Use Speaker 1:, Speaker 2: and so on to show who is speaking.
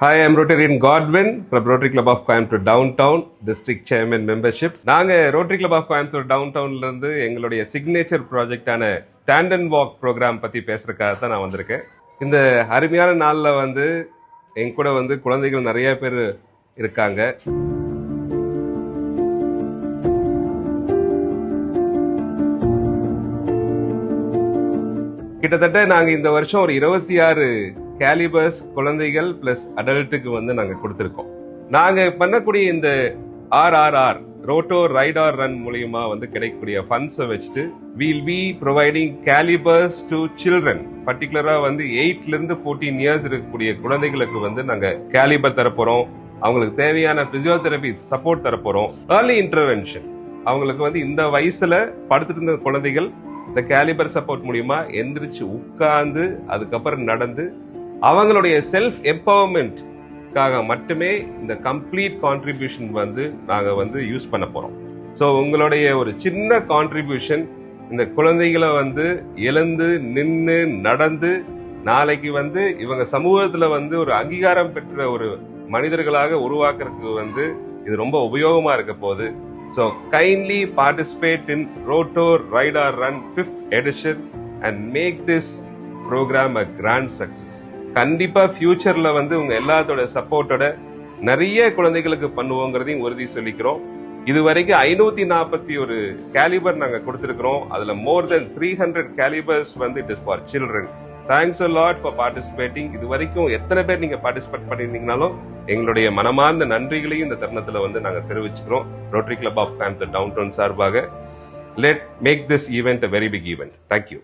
Speaker 1: Hi, I'm Rotarian Godwin from Rotary Club of Coimbatore Downtown, District Chairman Membership. நாங்க Rotary Club of Coimbatore Downtownல இருந்து எங்களுடைய signature ப்ராஜெக்டான stand and walk program பத்தி பேசுறதுக்காக தான் நான் வந்திருக்கேன். இந்த அருமையான நாள்ல என் கூட குழந்தைகள் நிறைய பேர் இருக்காங்க. கிட்டத்தட்ட நாங்க இந்த வருஷம் ஒரு 26 கேலிபர்ஸ் குழந்தைகள் பிளஸ் அடல்ட்டுக்கு நாங்க கொடுத்திருக்கோம். நாங்க பண்ணக்கூடிய இந்த RRR ரோட்டோ ரைட் ஆர் ரன் மூலியமா கிடைக்கக்கூடிய ஃபண்ட்ஸை வச்சுட்டு we'll be providing calibers to children, பர்டிகுலரா 8 இருந்து 14 இயர்ஸ் இருக்கக்கூடிய குழந்தைகளுக்கு நாங்க கேலிபர் தரப்போறோம். அவங்களுக்கு தேவையான பிசியோதெரபி சப்போர்ட் தரப்போறோம். ஏர்லி இன்டர்வென்ஷன், அவங்களுக்கு இந்த வயசுல படுத்துட்டு இருந்த குழந்தைகள் இந்த கேலிபர் சப்போர்ட் மூலியமா எந்திரிச்சு உட்கார்ந்து அதுக்கப்புறம் நடந்து அவங்களுடைய செல்ஃப் எம்பவர்மெண்ட்காக மட்டுமே இந்த கம்ப்ளீட் கான்ட்ரிபியூஷன் நாங்க யூஸ் பண்ண போறோம். ஸோ உங்களுடைய ஒரு சின்ன கான்ட்ரிபியூஷன் இந்த குழந்தைகளை எழுந்து நின்று நடந்து நாளைக்கு இவங்க சமூகத்துல ஒரு அங்கீகாரம் பெற்ற ஒரு மனிதர்களாக உருவாக்குறதுக்கு இது ரொம்ப உபயோகமா இருக்க போகுது. So kindly participate in Roto Ride or Run 5th edition and make this program a grand success. கண்டிப்பா ஃபியூச்சர்ல உங்க எல்லாத்தோட சப்போர்ட்டோட நிறைய குழந்தைகளுக்கு பண்ணுவோங்கிறதையும் உறுதி சொல்லிக்கிறோம். இதுவரைக்கும் 541 கேலிபர் நாங்க கொடுத்திருக்கிறோம். அதுல more than 300 calibers it is for children. Thanks a lot for participating. இது வரைக்கும் எத்தனை பேர் நீங்க பார்ட்டிசிபேட் பண்ணியிருந்தீங்கனாலும் எங்களுடைய மனமார்ந்த நன்றிகளையும் இந்த தருணத்துல நாங்க தெரிவிச்சுக்கிறோம். Rotary club of Coimbatore downtown சார்பாக let make this event a very big event. Thank you.